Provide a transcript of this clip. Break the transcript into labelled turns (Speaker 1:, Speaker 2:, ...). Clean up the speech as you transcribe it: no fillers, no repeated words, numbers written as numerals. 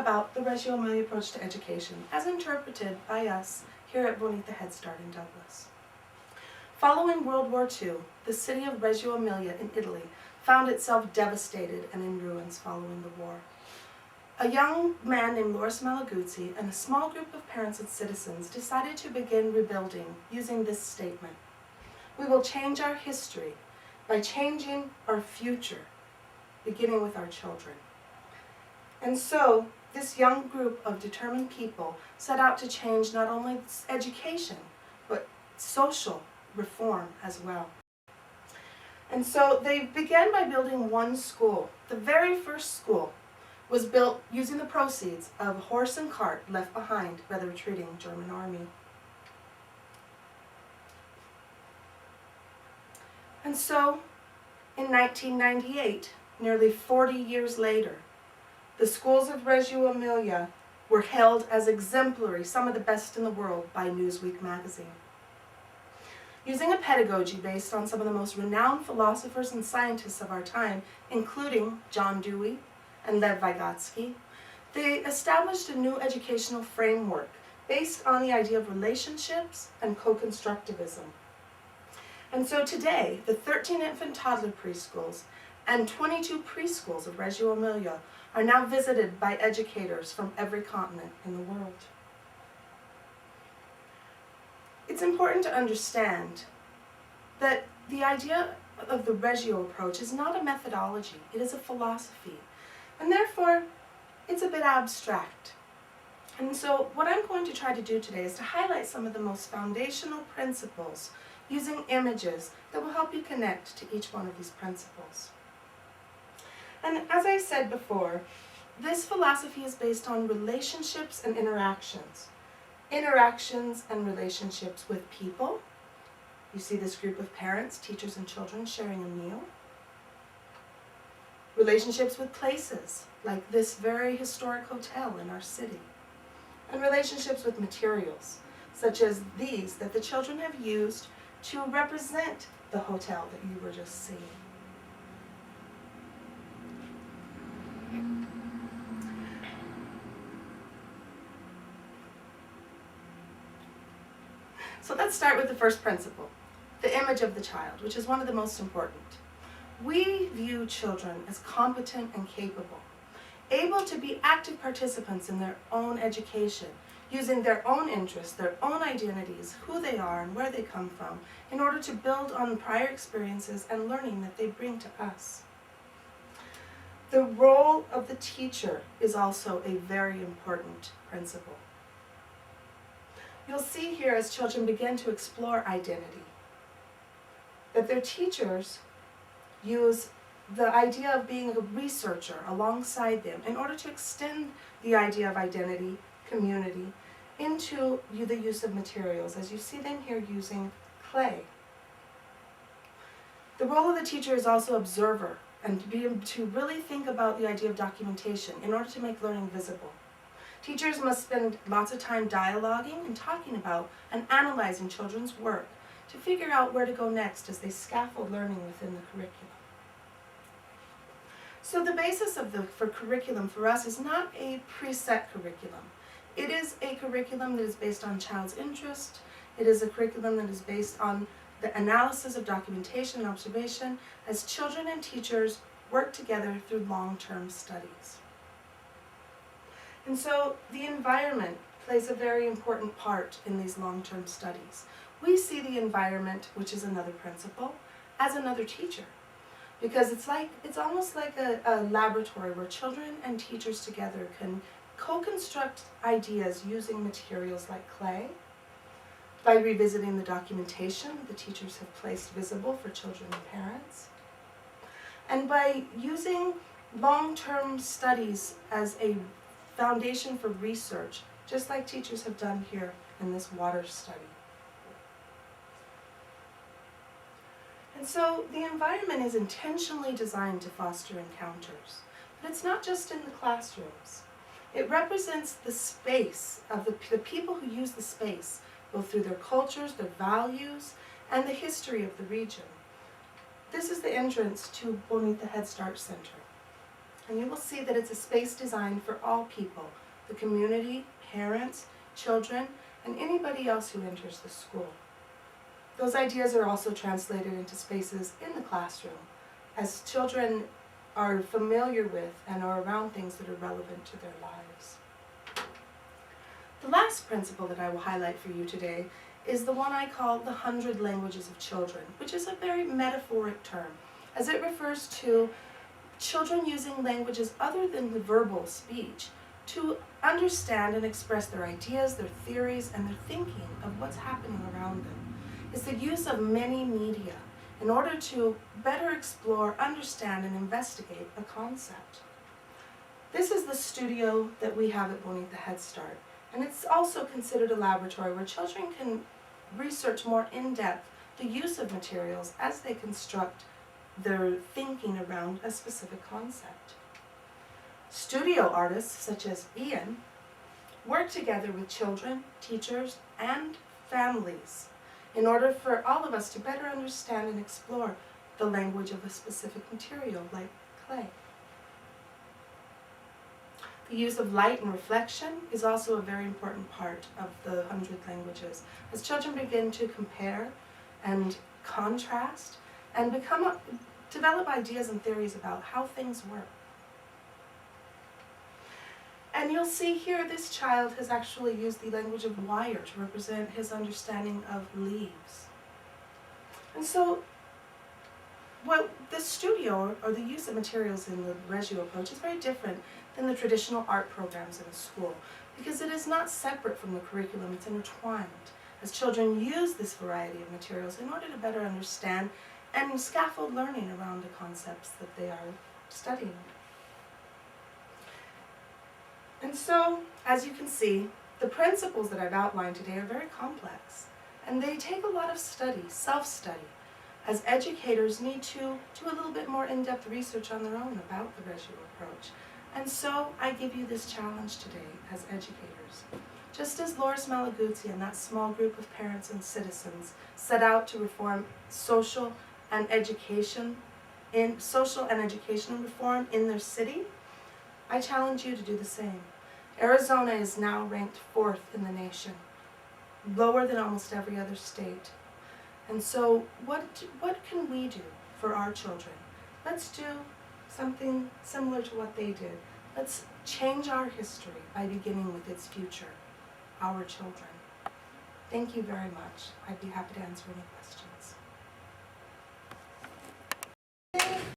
Speaker 1: about the Reggio Emilia approach to education, as interpreted by us here at Bonita Head Start in Douglas. Following World War II, the city of Reggio Emilia in Italy found itself devastated and in ruins following the war. A young man named Loris Malaguzzi and a small group of parents and citizens decided to begin rebuilding using this statement: "We will change our history by changing our future, beginning with our children." And so, this young group of determined people set out to change not only education, but social reform as well. And so they began by building one school. The very first school was built using the proceeds of a horse and cart left behind by the retreating German army. And so, in 1998, nearly 40 years later, the schools of Reggio Emilia were hailed as exemplary, some of the best in the world, by Newsweek magazine. Using a pedagogy based on some of the most renowned philosophers and scientists of our time, including John Dewey and Lev Vygotsky, they established a new educational framework based on the idea of relationships and co-constructivism. And so today, the 13 infant toddler preschools and 22 preschools of Reggio Emilia are now visited by educators from every continent in the world. It's important to understand that the idea of the Reggio approach is not a methodology, it is a philosophy, and therefore it's a bit abstract. And so what I'm going to try to do today is to highlight some of the most foundational principles using images that will help you connect to each one of these principles. And as I said before, this philosophy is based on relationships and interactions. Interactions and relationships with people. You see this group of parents, teachers, and children sharing a meal. Relationships with places, like this very historic hotel in our city. And relationships with materials, such as these that the children have used to represent the hotel that you were just seeing. So let's start with the first principle, the image of the child, which is one of the most important. We view children as competent and capable, able to be active participants in their own education, using their own interests, their own identities, who they are and where they come from, in order to build on prior experiences and learning that they bring to us. The role of the teacher is also a very important principle. You'll see here as children begin to explore identity, that their teachers use the idea of being a researcher alongside them in order to extend the idea of identity, community, into the use of materials, as you see them here using clay. The role of the teacher is also observer, and to really think about the idea of documentation in order to make learning visible. Teachers must spend lots of time dialoguing and talking about and analyzing children's work to figure out where to go next as they scaffold learning within the curriculum. So the basis for curriculum for us is not a preset curriculum. It is a curriculum that is based on child's interest. It is a curriculum that is based on the analysis of documentation and observation as children and teachers work together through long-term studies. And so the environment plays a very important part in these long-term studies. We see the environment, which is another principle, as another teacher. Because it's almost like a laboratory where children and teachers together can co-construct ideas using materials like clay, by revisiting the documentation the teachers have placed visible for children and parents, and by using long-term studies as a foundation for research, just like teachers have done here in this water study. And so the environment is intentionally designed to foster encounters, but it's not just in the classrooms. It represents the space of the people who use the space, both through their cultures, their values, and the history of the region. This is the entrance to Bonita Head Start Center. And you will see that it's a space designed for all people, the community, parents, children, and anybody else who enters the school. Those ideas are also translated into spaces in the classroom, as children are familiar with and are around things that are relevant to their lives. The last principle that I will highlight for you today is the one I call the 100 languages of children, which is a very metaphoric term, as it refers to children using languages other than the verbal speech to understand and express their ideas, their theories, and their thinking of what's happening around them. It's the use of many media in order to better explore, understand, and investigate a concept. This is the studio that we have at Bonita Head Start, and it's also considered a laboratory where children can research more in-depth the use of materials as they construct their thinking around a specific concept. Studio artists such as Ian work together with children, teachers, and families in order for all of us to better understand and explore the language of a specific material like clay. The use of light and reflection is also a very important part of the 100 languages, as children begin to compare and contrast and develop ideas and theories about how things work. And you'll see here this child has actually used the language of wire to represent his understanding of leaves. And so the studio, or the use of materials in the Reggio approach, is very different than the traditional art programs in a school, because it is not separate from the curriculum, it's intertwined, as children use this variety of materials in order to better understand and scaffold learning around the concepts that they are studying. And so, as you can see, the principles that I've outlined today are very complex, and they take a lot of study, self-study, as educators need to do a little bit more in-depth research on their own about the Reggio approach. And so I give you this challenge today as educators. Just as Loris Malaguzzi and that small group of parents and citizens set out to reform social and education reform in their city, I challenge you to do the same. Arizona is now ranked 4th in the nation, lower than almost every other state. And so what can we do for our children? Let's do something similar to what they did. Let's change our history by beginning with its future, our children. Thank you very much. I'd be happy to answer any questions.